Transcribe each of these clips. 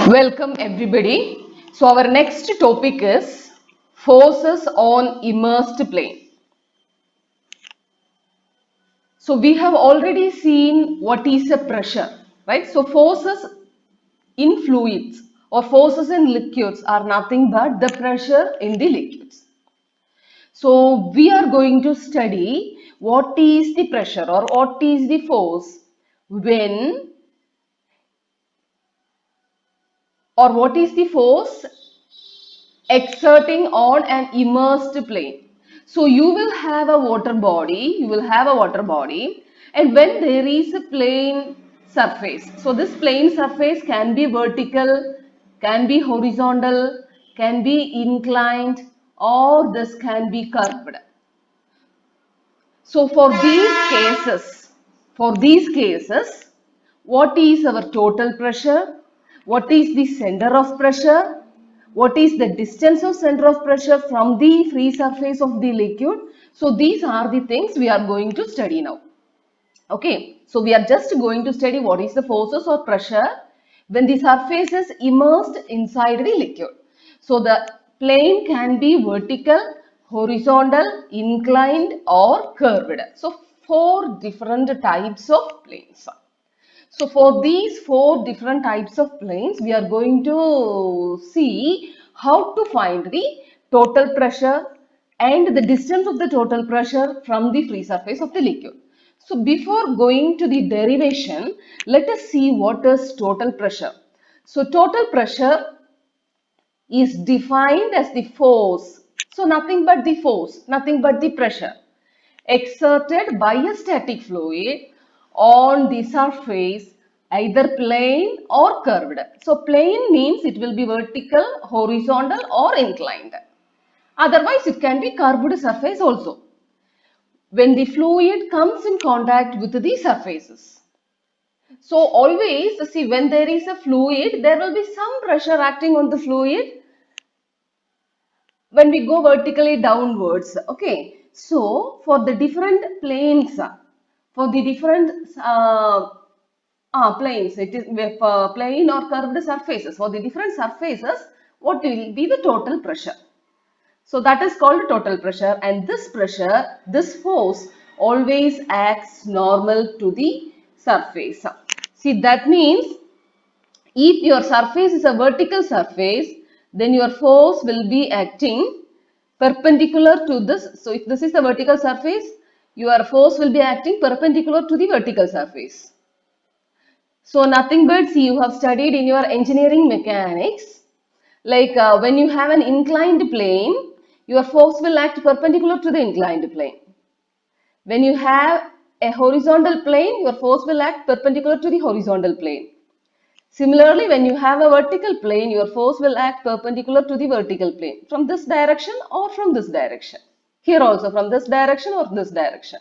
Welcome everybody. So our next topic is forces on immersed plane. So we have already seen what is a pressure, right? So forces in fluids or forces in liquids are nothing but the pressure in the liquids. So we are going to study what is the pressure or what is the force when or what is the force exerting on an immersed plane. So you will have a water body, and when there is a plane surface, so this plane surface can be vertical, can be horizontal, can be inclined, or this can be curved. So for these cases, what is our total pressure? What is the center of pressure? What is the distance of center of pressure from the free surface of the liquid? So these are the things we are going to study now. Okay, so we are just going to study what is the forces or pressure when the surface is immersed inside the liquid. So the plane can be vertical, horizontal, inclined or curved. So four different types of planes. So for these four different types of planes, we are going to see how to find the total pressure and the distance of the total pressure from the free surface of the liquid. So before going to the derivation, let us see what is total pressure. So total pressure is defined as the force. So nothing but the force, nothing but the pressure exerted by a static fluid on the surface, either plane or curved. So plane means it will be vertical, horizontal or inclined. Otherwise it can be curved surface also when the fluid comes in contact with the surfaces. So always see, when there is a fluid, there will be some pressure acting on the fluid when we go vertically downwards. Okay, so for the different planes, for the different planes, it is with plane or curved surfaces. For the different surfaces, what will be the total pressure? So that is called total pressure, and this pressure, this force always acts normal to the surface. See, that means if your surface is a vertical surface, then your force will be acting perpendicular to this. So if this is the vertical surface, your force will be acting perpendicular to the vertical surface. So nothing but, see, you have studied in your engineering mechanics, like when you have an inclined plane, your force will act perpendicular to the inclined plane. When you have a horizontal plane, your force will act perpendicular to the horizontal plane. Similarly, when you have a vertical plane, your force will act perpendicular to the vertical plane from this direction or from this direction. Here also from this direction or this direction.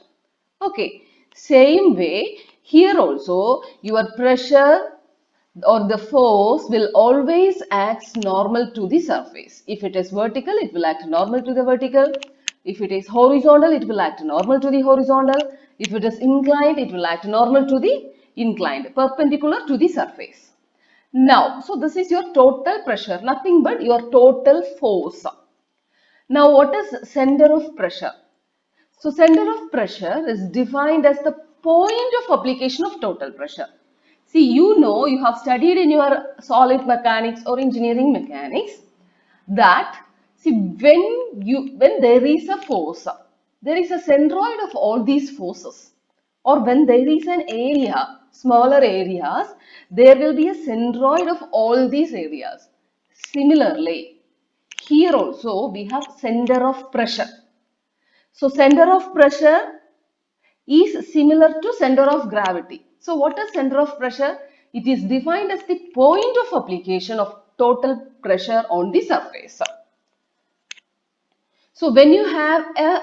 Okay, same way here also your pressure or the force will always act normal to the surface. If it is vertical, it will act normal to the vertical. If it is horizontal, it will act normal to the horizontal. If it is inclined, it will act normal to the inclined, perpendicular to the surface. Now, so this is your total pressure, nothing but your total force. Now, what is center of pressure? So, center of pressure is defined as the point of application of total pressure. See, you know, you have studied in your solid mechanics or engineering mechanics that, see, when there is a force, there is a centroid of all these forces, or when there is an area, smaller areas, there will be a centroid of all these areas. Similarly, here also we have center of pressure. So center of pressure is similar to center of gravity. So what is center of pressure? It is defined as the point of application of total pressure on the surface. So when you have a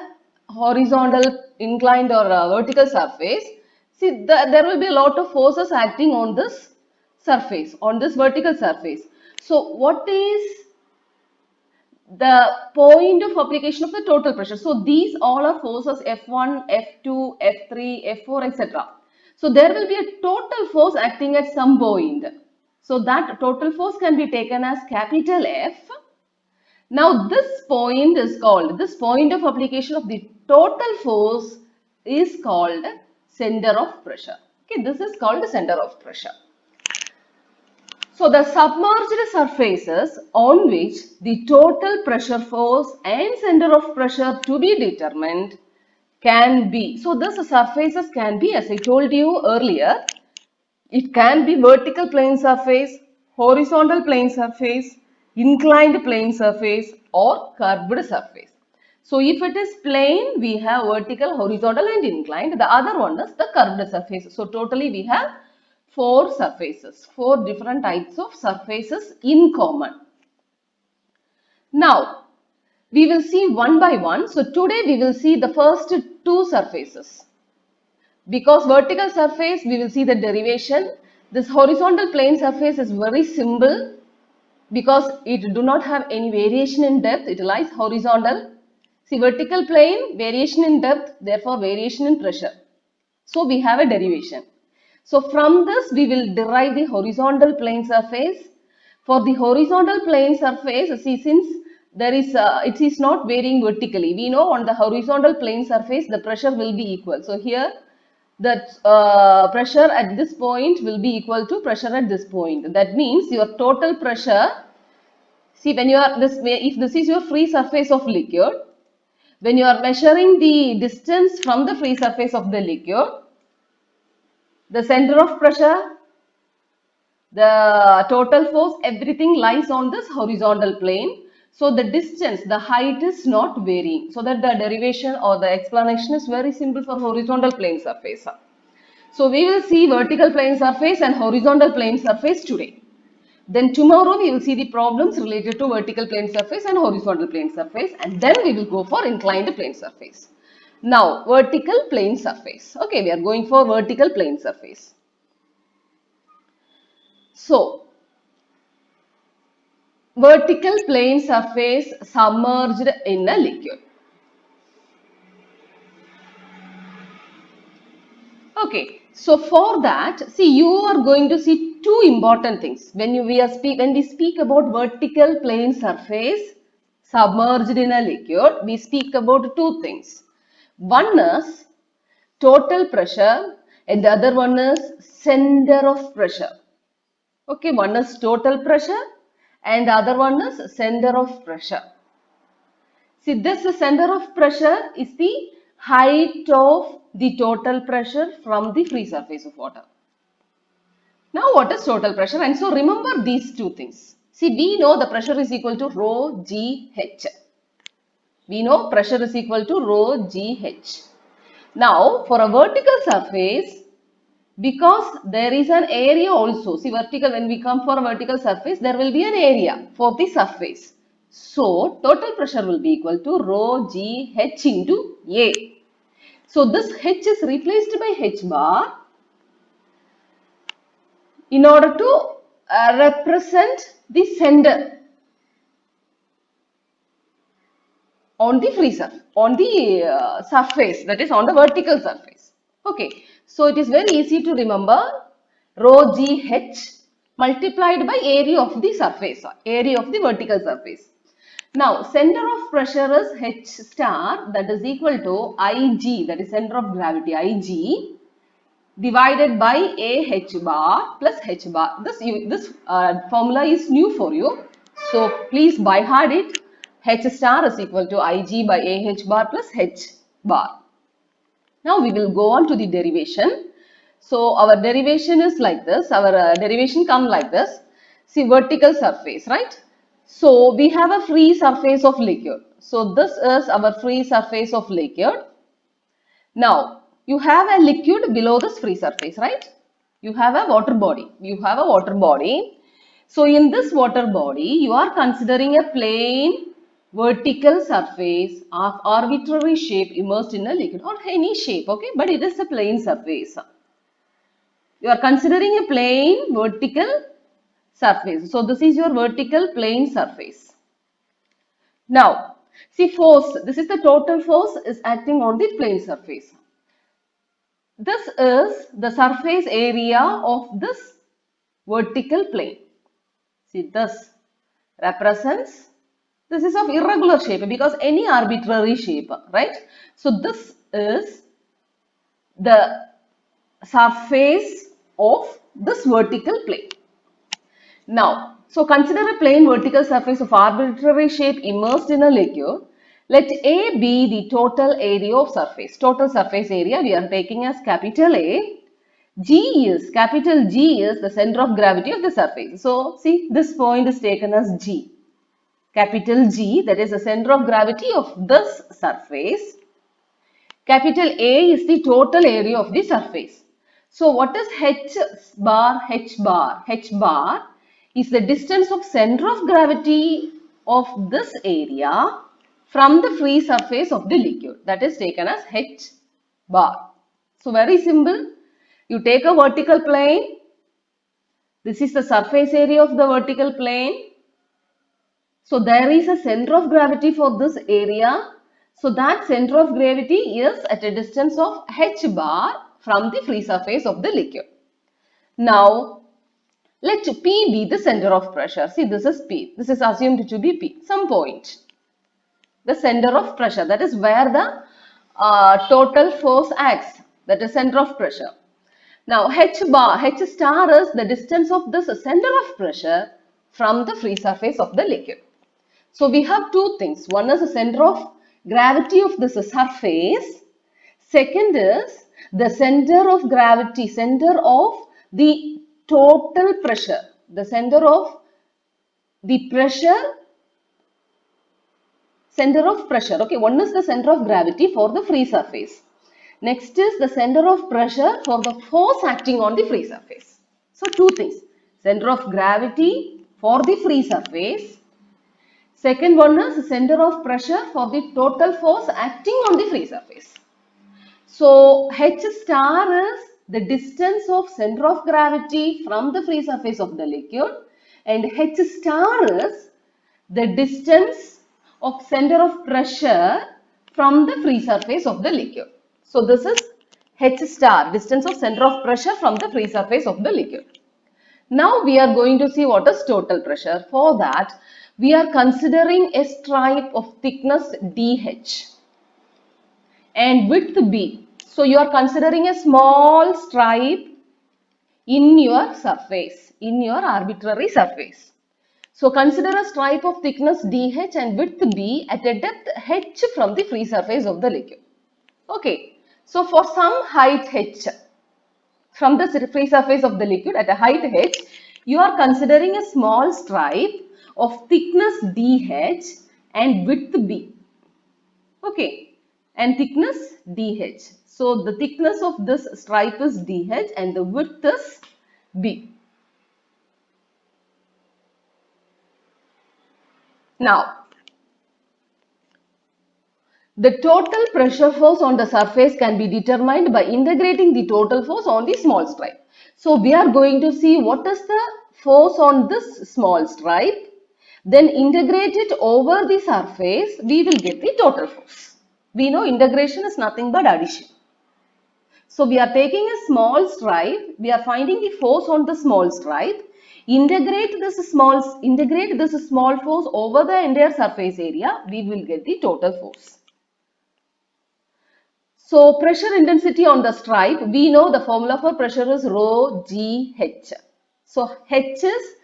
horizontal, inclined or vertical surface, see there will be a lot of forces acting on this surface, on this vertical surface. So what is the point of application of the total pressure? So these all are forces F1, F2, F3, F4, etc. So there will be a total force acting at some point. So that total force can be taken as capital F. Now this point is called, this point of application of the total force is called center of pressure. Okay, this is called center of pressure. So the submerged surfaces on which the total pressure force and center of pressure to be determined can be. So these surfaces can be, as I told you earlier, it can be vertical plane surface, horizontal plane surface, inclined plane surface or curved surface. So if it is plane, we have vertical, horizontal and inclined. The other one is the curved surface. So totally we have four surfaces, four different types of surfaces in common. Now, we will see one by one. So today we will see the first two surfaces. Because vertical surface, we will see the derivation. This horizontal plane surface is very simple because it do not have any variation in depth. It lies horizontal. See, vertical plane, variation in depth, therefore variation in pressure. So we have a derivation. So from this, we will derive the horizontal plane surface. For the horizontal plane surface, see, since there is, it is not varying vertically. We know on the horizontal plane surface, the pressure will be equal. So here, the pressure at this point will be equal to pressure at this point. That means your total pressure, see when you are this way, if this is your free surface of liquid, when you are measuring the distance from the free surface of the liquid, the center of pressure, the total force, everything lies on this horizontal plane. So the distance, the height is not varying. So that the derivation or the explanation is very simple for horizontal plane surface. So we will see vertical plane surface and horizontal plane surface today. Then tomorrow we will see the problems related to vertical plane surface and horizontal plane surface, and then we will go for inclined plane surface. Now vertical plane surface. Okay, we are going for vertical plane surface. So vertical plane surface submerged in a liquid. Okay, so for that, see, you are going to see two important things when we speak about vertical plane surface submerged in a liquid. We speak about two things. One is total pressure, and the other one is center of pressure. Okay, one is total pressure, and the other one is center of pressure. See, this center of pressure is the height of the total pressure from the free surface of water. Now, what is total pressure? And so, remember these two things. See, we know the pressure is equal to rho g h. We know pressure is equal to rho g h. Now, for a vertical surface, because there is an area also, see vertical, when we come for a vertical surface, there will be an area for the surface. So, total pressure will be equal to rho g h into A. So, this h is replaced by h bar in order to represent the center on the free surface, on the surface, that is on the vertical surface. Okay, so it is very easy to remember rho g h multiplied by area of the surface, area of the vertical surface. Now, center of pressure is h star, that is equal to Ig, that is center of gravity, Ig, divided by A h bar plus h bar. This formula is new for you. So, please by heart it. H star is equal to Ig by A h bar plus h bar. Now, we will go on to the derivation. So, our derivation is like this. Our derivation comes like this. See, vertical surface, right? So, we have a free surface of liquid. So, this is our free surface of liquid. Now, you have a liquid below this free surface, right? You have a water body. You have a water body. So, in this water body, you are considering a plane vertical surface of arbitrary shape immersed in a liquid or any shape, okay? But it is a plane surface. You are considering a plane vertical surface. So, this is your vertical plane surface. Now, see force. This is the total force is acting on the plane surface. This is the surface area of this vertical plane. See, this represents, this is of irregular shape because any arbitrary shape, right? So this is the surface of this vertical plane. Now, so consider a plane vertical surface of arbitrary shape immersed in a liquid. Let A be the total area of surface. Total surface area we are taking as capital A. Capital G is the center of gravity of the surface. So, see, this point is taken as G. Capital G, that is the center of gravity of this surface. Capital A is the total area of the surface. So what is H bar? H bar. H bar is the distance of center of gravity of this area from the free surface of the liquid. That is taken as H bar. So very simple. You take a vertical plane. This is the surface area of the vertical plane. So there is a center of gravity for this area. So that center of gravity is at a distance of h bar from the free surface of the liquid. Now let P be the center of pressure. See, this is P. This is assumed to be P. Some point. The center of pressure, that is where the total force acts. That is center of pressure. Now H star is the distance of this center of pressure from the free surface of the liquid. So we have two things. One is the center of gravity of this surface. Second is the center of gravity, center of the total pressure. The center of the pressure, center of pressure. Okay, one is the center of gravity for the free surface. Next is the center of pressure for the force acting on the free surface. So two things. Center of gravity for the free surface. Second one is the center of pressure for the total force acting on the free surface. So H star is the distance of center of gravity from the free surface of the liquid, and H star is the distance of center of pressure from the free surface of the liquid. So this is H star, distance of center of pressure from the free surface of the liquid. Now we are going to see what is total pressure. For that, we are considering a stripe of thickness DH and width B. So you are considering a small stripe in your surface, in your arbitrary surface. So consider a stripe of thickness DH and width B at a depth H from the free surface of the liquid. Okay. So for some height H from the free surface of the liquid at a height H, you are considering a small stripe of thickness DH and width B. Okay, and thickness DH. So the thickness of this stripe is DH and the width is B. Now, the total pressure force on the surface can be determined by integrating the total force on the small stripe. So we are going to see what is the force on this small stripe. Then integrate it over the surface, we will get the total force. We know integration is nothing but addition. So we are taking a small stripe, we are finding the force on the small stripe, integrate this small force over the entire surface area, we will get the total force. So pressure intensity on the stripe, we know the formula for pressure is rho g h. So h is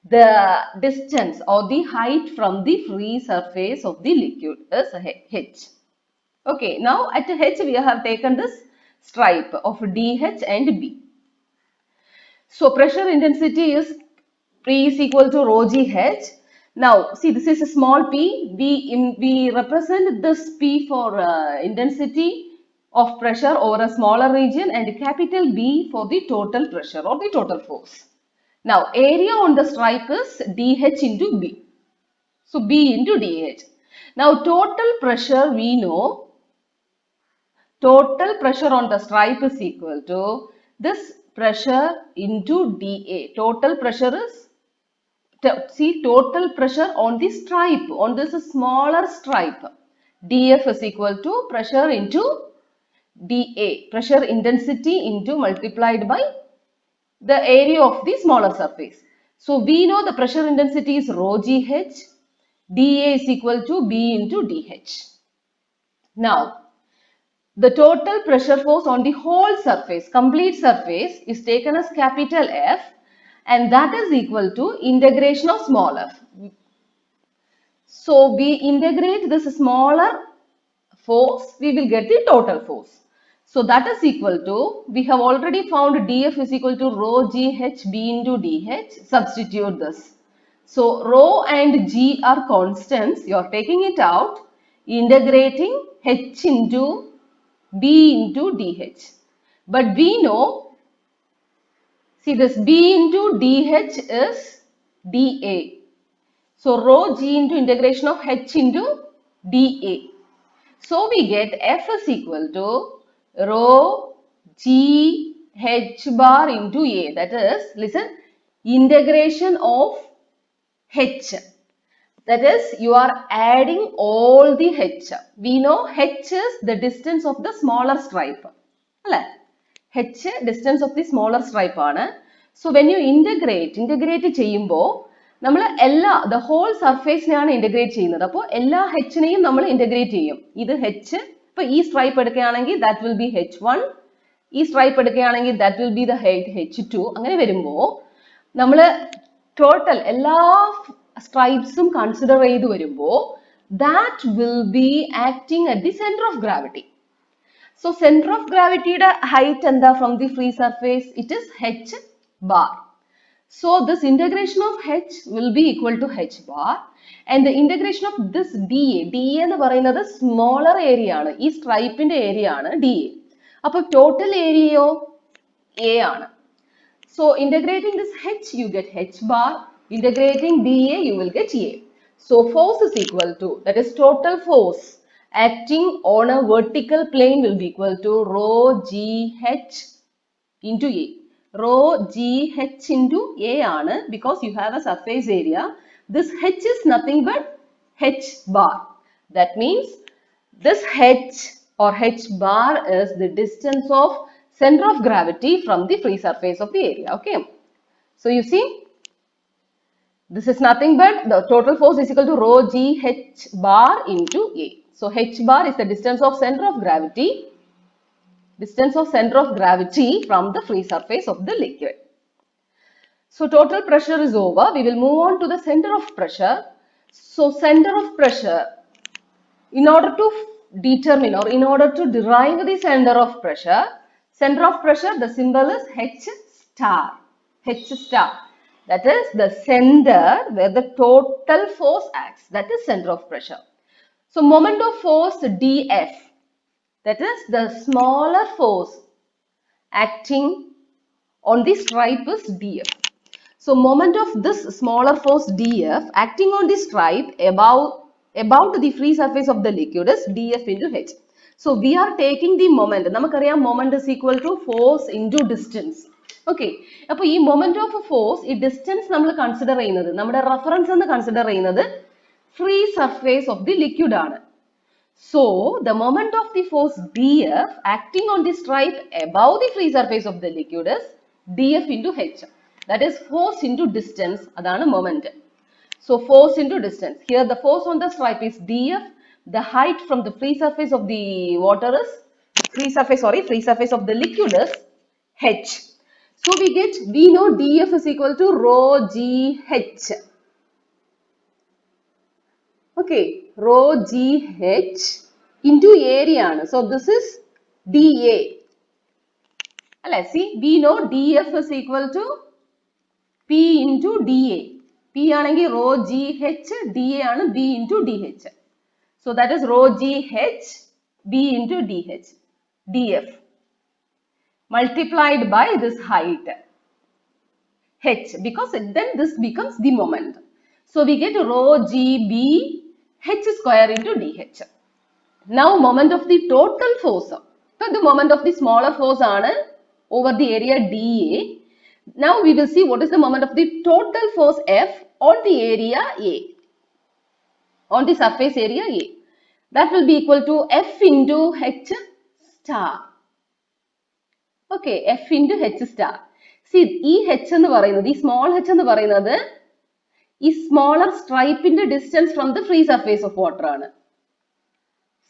the distance or the height from the free surface of the liquid is h. Okay, now at h we have taken this stripe of dh and b. So pressure intensity is P is equal to rho g h. Now see, this is a small p. We represent this p for intensity of pressure over a smaller region and capital B for the total pressure or the total force. Now area on the stripe is dH into B. So B into dH. Now total pressure, we know total pressure on the stripe is equal to this pressure into dA. Total pressure is, see, total pressure on the stripe, on this smaller stripe. dF is equal to pressure into dA, pressure intensity into multiplied by the area of the smaller surface. So we know the pressure intensity is rho GH, dA is equal to B into dH. Now, the total pressure force on the whole surface, complete surface, is taken as capital F, and that is equal to integration of small f. So we integrate this smaller force, we will get the total force. So that is equal to, we have already found dF is equal to rho GH B into dH, substitute this. So rho and G are constants, you are taking it out, integrating H into B into dH. But we know, see this B into dH is dA. So rho G into integration of H into dA. So we get F is equal to rho G H bar into A. That is, listen, integration of H. That is, you are adding all the H. We know H is the distance of the smaller stripe. H distance of the smaller stripe. So when you integrate ചെയ്യുമ്പോൾ നമ്മൾ the whole surface നെയാണ് integrate ചെയ്യുന്നത്. അപ്പോൾ എല്ലാ H നെയും നമ്മൾ integrate ചെയ്യും. ഇത് H, ഇപ്പോൾ ഈ stripe എടുക്കുകയാണെങ്കിൽ that will be H1, ഈ stripe എടുക്കുകയാണെങ്കിൽ that will be the H2. അങ്ങനെ വരുമ്പോൾ നമ്മൾ total എല്ലാ stripes consider ചെയ്തു വരുമ്പോൾ that will be acting at the center of gravity. So center of gravity height and from the free surface, it is H bar. So this integration of H will be equal to H bar, and the integration of this dA, dA എന്ന് പറയുന്നത് smaller area ആണ്, ഈ stripe ന്റെ area ആണ് dA. അപ്പോൾ total area A ആണ്. So integrating this H, you get H bar, integrating dA, you will get A. So force is equal to, that is total force acting on a vertical plane will be equal to rho GH into A. Rho GH into A aanu, because you have a surface area. This H is nothing but H bar. That means this H or H bar is the distance of center of gravity from the free surface of the area. Okay. So you see, this is nothing but the total force is equal to rho GH bar into A. So H bar is the distance of center of gravity from the free surface of the liquid. So total pressure is over. We will move on to the center of pressure. So center of pressure, in order to determine or in order to derive the center of pressure, the symbol is H star. H star. That is the center where the total force acts. That is center of pressure. So moment of force dF, that is the smaller force acting on the stripe is dF. So moment of this smaller force dF acting on the stripe about the free surface of the liquid is dF into H. So we are taking the moment. നമുക്കറിയാം moment is equal to force into distance. Okay. അപ്പോൾ ഈ moment of force, ഈ distance നമ്മൾ consider ചെയ്യുന്നത്, നമ്മുടെ reference എന്ന് consider ചെയ്യുന്നത് free surface of the liquid ആണ്. So the moment of the force dF acting on the stripe above the free surface of the liquid is dF into H. That is force into distance. Adana moment. So force into distance. Here the force on the stripe is dF. The height from the free surface of the water is free surface of the liquid is H. So we know dF is equal to rho GH. Okay, rho GH into area. So this is dA. Let's see, we know dF is equal to P into dA. P is rho GH, dA is B into dH. So that is rho GH B into dH, dF, multiplied by this height H, because then this becomes the moment. So we get rho GB H square into dH. Now moment of the total force. So the moment of the smaller force over the area dA. Now we will see what is the moment of the total force F on the area A, on the surface area A. That will be equal to F into H star. Okay, F into H star. See, ഈ h എന്ന് പറയുന്നത്, ഈ small h എന്ന് പറയുന്നത് ഈ smaller stripe in the distance from the free surface of water ആണ്.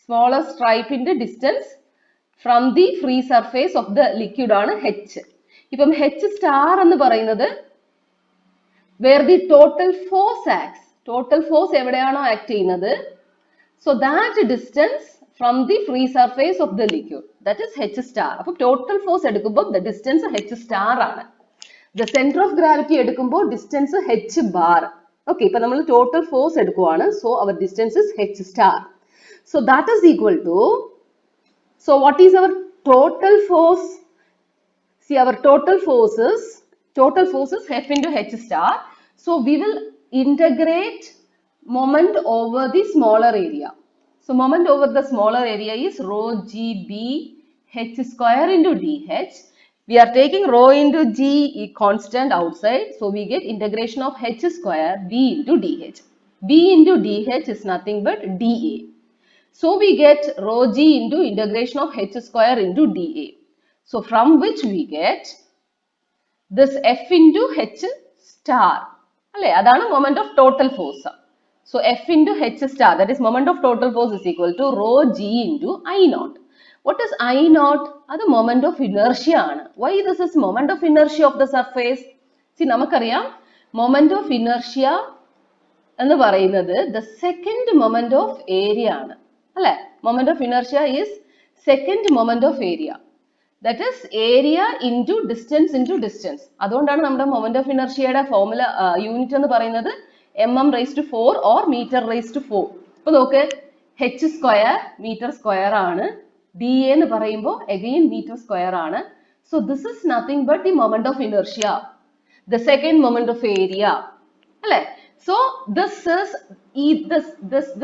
Smaller stripe in the distance from the free surface of the liquid ആണ് h. ഇപ്പം h star എന്ന് പറയുന്നത് where the total force acts. Total force എവിടെയാണോ act ചെയ്യുന്നത്, so that distance from the free surface of the liquid, that is h star. അപ്പോൾ total force എടുക്കുമ്പോൾ the distance h star ആണ്. The center of gravity എടുക്കുമ്പോൾ distance h bar. Okay, ഇപ്പോൾ നമ്മൾ total force എടുക്കുവാണ്, so our distance is h star. So that is equal to, so what is our total force? See, our total force is F into h star. So we will integrate moment over the smaller area. So moment over the smaller area is rho g b h square into dh. We are taking rho into g constant outside. So we get integration of h square b into dh. B into dh is nothing but dA. So we get rho g into integration of h square into dA. So from which we get this F into h star. That's moment of total force. So F into h star, that is moment of total force, is equal to rho g into I naught. What is I naught? That's the moment of inertia. Why this is moment of inertia of the surface? See, namakkariyam moment of inertia ennu parayunnathu the second moment of area aanu. Alle, moment of inertia is second moment of area. That is area into distance into distance. അതുകൊണ്ടാണ് നമ്മുടെ moment of inertia formula unit എന്ന് പറയുന്നത് mm raised to 4 or meter raised to 4. ഇപ്പോൾ നോക്ക്, h square meter square ആണ്, dA എന്ന് പറയുമ്പോൾ again meter square ആണ്. So this is nothing but the moment of inertia, the second moment of area. അല്ലേ? So this is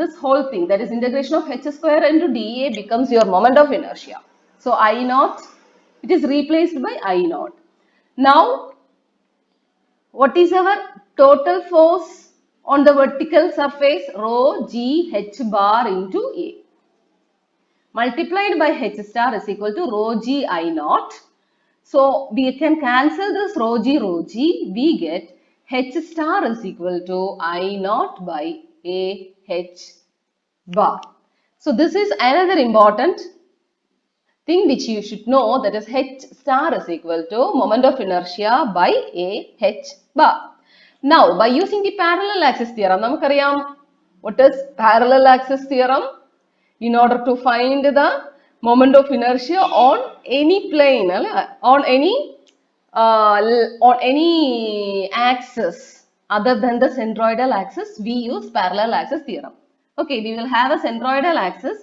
this whole thing, that is integration of h square into dA becomes your moment of inertia. So I naught, it is replaced by I naught. Now what is our total force on the vertical surface? Rho g h bar into A multiplied by h star is equal to rho g I naught. So we can cancel this rho g. We get h star is equal to I naught by A h bar. So this is another important thing which you should know, that is h star is equal to moment of inertia by A h bar. Now by using the parallel axis theorem, namakkariyam what is parallel axis theorem? In order to find the moment of inertia on any plane, on any axis other than the centroidal axis, we use parallel axis theorem. Okay, we will have a centroidal axis.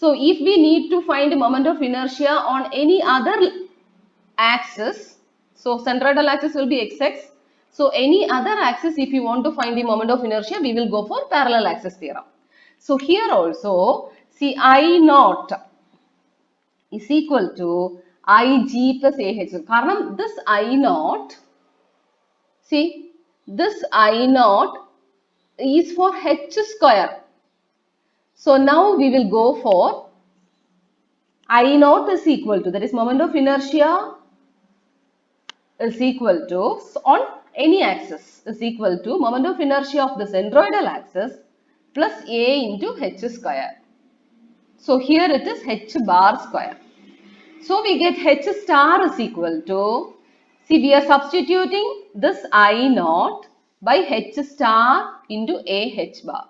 So if we need to find moment of inertia on any other axis, so centroidal axis will be xx. So any other axis, if you want to find the moment of inertia, we will go for parallel axis theorem. So here also, see, I naught is equal to Ig plus AH. Karanam this I naught, see, this I naught is for h square. So now we will go for I naught is equal to, that is moment of inertia is equal to, on any axis, is equal to moment of inertia of the centroidal axis plus A into h square. So here it is h bar square. So we get h star is equal to, see, we are substituting this I naught by h star into A h bar.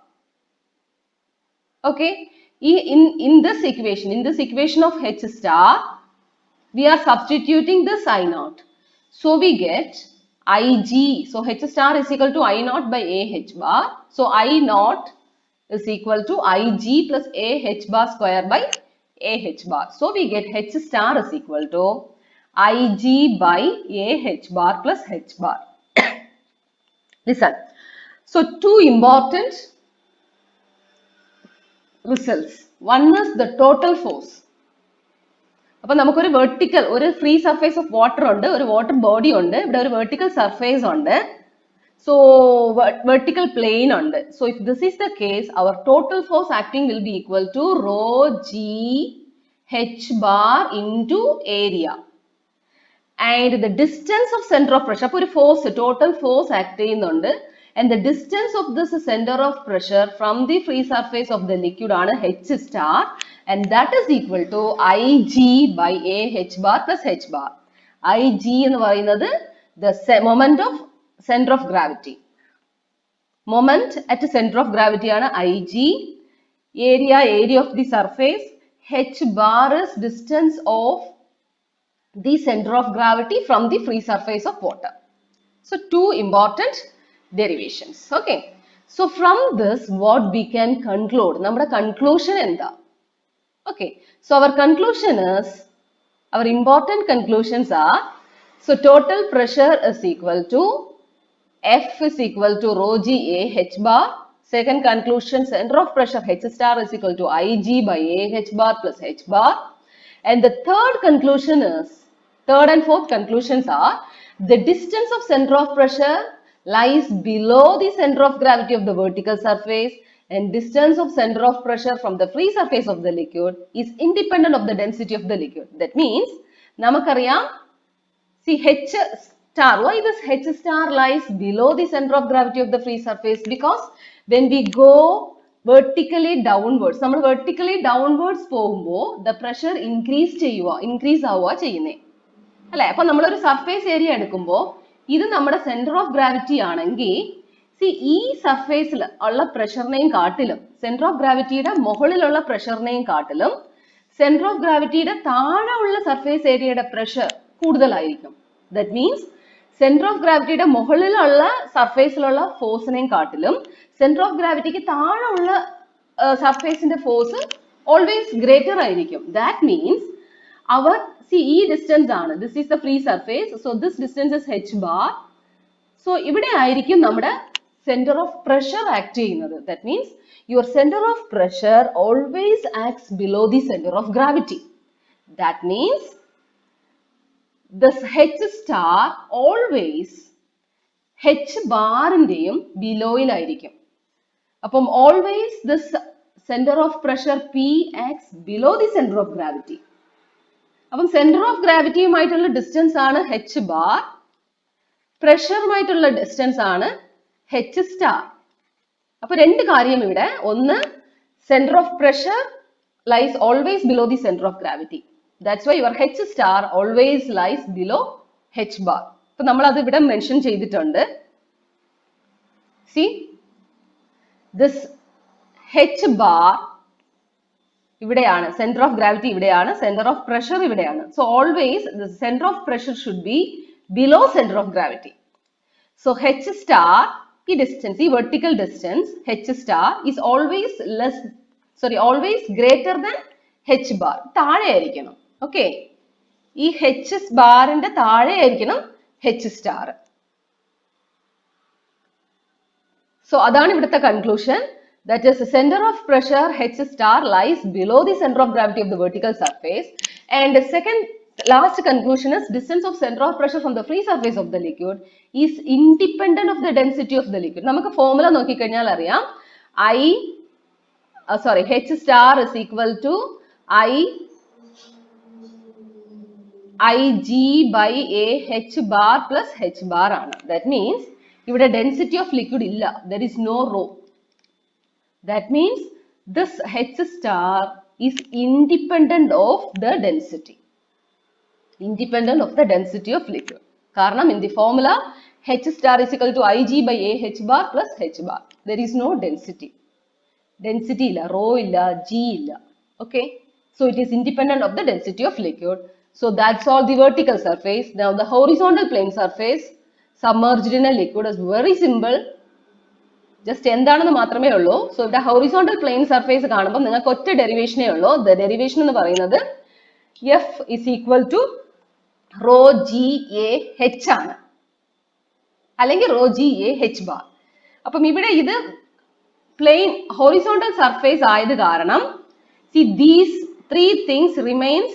Okay, in this equation of h star, we are substituting this I naught. So we get Ig, so h star is equal to I naught by A h bar. So I naught is equal to Ig plus A h bar square by A h bar. So we get h star is equal to Ig by A h bar plus h bar. Listen, so two important results. One is the total force. അപ്പോൾ നമുക്കൊരു vertical, ഒരു free surface of water ഉണ്ട്, ഒരു water body ഉണ്ട്, ഇവിടെ ഒരു vertical surface ഉണ്ട്, so vertical plane ഉണ്ട്. So if this is the case, our total force acting will be equal to rho g h bar into area. and the distance of center of pressure, അപ്പോൾ ഒരു force, total force act ചെയ്യുന്നുണ്ട്, and the distance of this center of pressure from the free surface of the liquid ആണ് H star, and that is equal to Ig by A H bar plus H bar. Ig എന്ന് പറയുന്നത് the moment of center of gravity. Moment at the center of gravity ആണ് Ig. Area of the surface. H bar is distance of the center of gravity from the free surface of water. So two important derivations. Okay. So from this what we can conclude? നമ്മുടെ conclusion എന്താ? Okay. So our conclusion is, our important conclusions are, so total pressure is equal to F is equal to rho g A H bar. Second conclusion, center of pressure H star is equal to Ig by A H bar plus H bar. And the third conclusion is, third and fourth conclusions are, the distance of center of pressure lies below the center of gravity of the vertical surface, and distance of center of pressure from the free surface of the liquid is independent of the density of the liquid. That means, namakkariyam, see H star, why this H star lies below the center of gravity of the free surface? Because when we go vertically downwards, നമ്മൾ vertically downwards പോകുമ്പോൾ the pressure increase ആവുക ചെയ്യുന്നേ അല്ലേ? അപ്പോൾ നമ്മളൊരു surface area എടുക്കുമ്പോൾ ഇത് നമ്മുടെ സെന്റർ ഓഫ് ഗ്രാവിറ്റി ആണെങ്കിൽ, ഈ സർഫേസിൽ ഉള്ള പ്രഷറിനെയും കാട്ടിലും, സെന്റർ ഓഫ് ഗ്രാവിറ്റിയുടെ മുകളിലുള്ള പ്രഷറിനെയും കാട്ടിലും സെന്റർ ഓഫ് ഗ്രാവിറ്റിയുടെ താഴെ ഉള്ള സർഫേസ് ഏരിയയുടെ പ്രഷർ കൂടുതലായിരിക്കും. ദാറ്റ് മീൻസ് സെന്റർ ഓഫ് ഗ്രാവിറ്റിയുടെ മുകളിലുള്ള സർഫേസിലുള്ള ഫോഴ്സിനെയും കാട്ടിലും സെന്റർ ഓഫ് ഗ്രാവിറ്റിക്ക് താഴെ ഉള്ള സർഫേസിന്റെ ഫോഴ്സ് ഓൾവേസ് ഗ്രേറ്റർ ആയിരിക്കും. ദാറ്റ് മീൻസ് our, ഈ ഡിസ്റ്റൻസ് ആണ്, this is the free surface, so this distance is H bar. So ഇവിടെ ആയിരിക്കും നമ്മുടെ സെന്റർ ഓഫ് പ്രഷർ ആക്ട് ചെയ്യുന്നത്. That means your centre of pressure always acts below the centre of gravity. That means this H star always H ബാറിന്റെയും ബിലോയിലായിരിക്കും. അപ്പം always this center of pressure P acts below the center of gravity. അപ്പം centre of ഗ്രാവിറ്റിയുമായിട്ടുള്ള distance ആണ് H bar, പ്രഷറുമായിട്ടുള്ള distance ആണ് H star. അപ്പൊ രണ്ട് കാര്യം ഇവിടെ, ഒന്ന് centre of pressure lies always below the center of gravity. That's why your H star always lies below H bar. അപ്പോൾ നമ്മൾ അത് ഇവിടെ മെൻഷൻ ചെയ്തിട്ടുണ്ട്. See, this H bar ഇവിടെയാണ്, സെന്റർ ഓഫ് ഗ്രാവിറ്റി ഇവിടെയാണ്, സെന്റർ ഓഫ് പ്രഷർ ഇവിടെയാണ്. So always the center of pressure should be below center of gravity. So H star, ഈ distance, ഈ vertical distance H star is always always greater than H bar. താഴെ ആയിരിക്കണം. Okay, ഈ H ബാറിന്റെ താഴെ ആയിരിക്കണം H star. So അതാണ് ഇവിടുത്തെ conclusion. That is, the center of pressure H star lies below the center of gravity of the vertical surface. And the last conclusion is, distance of center of pressure from the free surface of the liquid is independent of the density of the liquid. നമുക്ക് formula നോക്കിക്കഴിഞ്ഞാൽ അറിയാം, H star is equal to Ig by A H bar plus H bar ആണ്. That means ഇവിടെ density of liquid ഇല്ല, there is no rho. That means this H star is independent of the density. Independent of the density of liquid. കാരണം in the formula H star is equal to Ig by A H bar plus H bar. There is no density. Density ഇല്ല, rho ഇല്ല, G ഇല്ല. Okay. So it is independent of the density of liquid. So that's all the vertical surface. Now the horizontal plane surface submerged in a liquid is very simple. Just എന്താണെന്ന് മാത്രമേ ഉള്ളൂ. So ഇവിടെ horizontal plane surface കാണുമ്പോൾ നിങ്ങൾക്ക് ഒറ്റ ഡെറിവേഷനേ ഉള്ളൂ. The derivation എന്ന് പറയുന്നത് F is equal to rho G A H ആണ്, അല്ലെങ്കിൽ rho G A H bar. അപ്പം ഇവിടെ ഇത് പ്ലെയിൻ ഹൊറിസോണ്ടൽ സർഫേസ് ആയത് കാരണം see these three things remains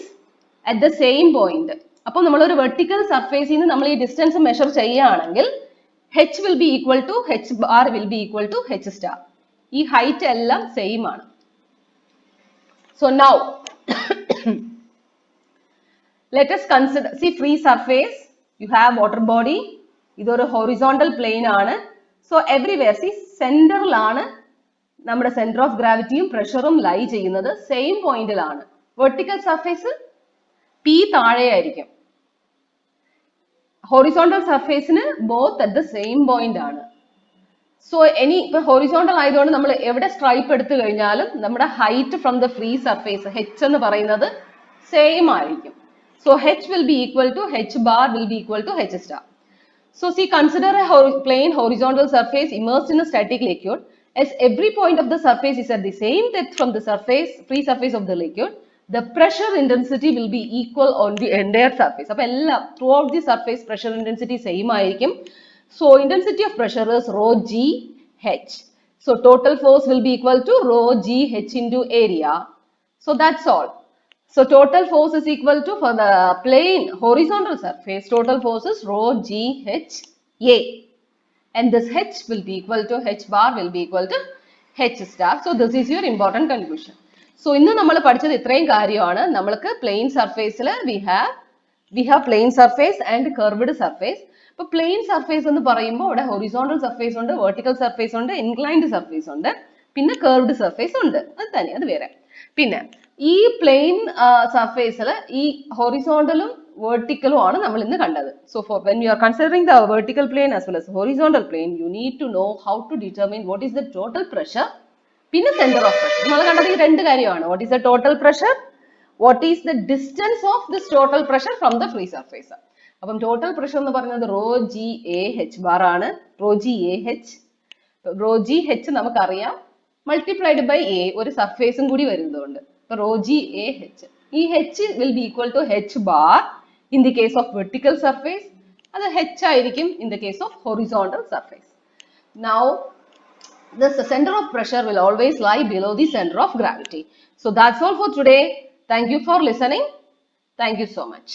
at the same point. അപ്പോൾ നമ്മളൊരു വെർട്ടിക്കൽ സർഫേസിൽ നിന്ന് നമ്മൾ ഈ ഡിസ്റ്റൻസ് മെഷർ ചെയ്യുകയാണെങ്കിൽ H will be equal to H bar will be equal to H star. ഈ ഹൈറ്റ് എല്ലാം സെയിം ആണ്. So now let us consider, see free surface, you have water body, idoru horizontal plane aanu. So everywhere, see center lana നമ്മുടെ center of gravity യും pressure ഉം lie ചെയ്യുന്നത് same point ലാണ്. Vertical surface P താഴെയായിരിക്കും. Horizontal surface ന് both at the same point ആണ്. So any horizontal ആയതുകൊണ്ട് നമ്മൾ എവിടെ stripe എടുത്തു കഴിഞ്ഞാലും നമ്മുടെ height from the free surface h എന്ന് പറയുന്നത് same ആയിരിക്കും. So h will be equal to h bar will be equal to h star. So see, consider a plain horizontal surface immersed in a static liquid. As every point of the surface is at the same depth from the surface, free surface of the liquid, the pressure intensity will be equal on the entire surface. So, throughout the surface pressure intensity same ആയിരിക്കും. So, intensity of pressure is rho g h. So, total force will be equal to rho g h into area. So, that's all. So, total force is equal to, for the plane horizontal surface, total force is rho g h a. And this h will be equal to, h bar will be equal to h star. So, this is your important conclusion. So, ഇന്ന് നമ്മൾ പഠിച്ചത് ഇത്രയും കാര്യമാണ്. നമ്മൾക്ക് plane surface we have plane surface and curved surface. അപ്പോൾ plane surface എന്ന് പറയുമ്പോൾ അവിടെ horizontal surface ഉണ്ട്, vertical surface ഉണ്ട്, inclined surface ഉണ്ട്, പിന്നെ curved surface ഉണ്ട്. അത് തന്നെ, അത് വേറെ. പിന്നെ ഈ plane surface ൽ ഈ horizontal ഉം vertical ആണ് നമ്മൾ ഇന്ന് കണ്ടത്. So for when you are considering the vertical plane as well as horizontal plane, you need to know how to determine what is the total pressure, പിന്നെ center of pressure. നമ്മൾ കണ്ടത് ഈ രണ്ട് കാര്യമാണ്. What is the total pressure? What is the distance of this total pressure from the free surface? അപ്പം total pressure എന്ന് പറയുന്നത് rho g a h bar ആണ്. Rho g a h. Rho g h നമുക്കറിയാം, multiplied by a ഒരു surface ഉം കൂടി വരുന്നതുകൊണ്ട്. അപ്പോൾ rho g a h. ഈ h will be equal to h bar in the case of vertical surface. അത് h ആയിരിക്കും in the case of horizontal surface. Now, the center of pressure will always lie below the center of gravity. So that's all for today. Thank you for listening. Thank you so much.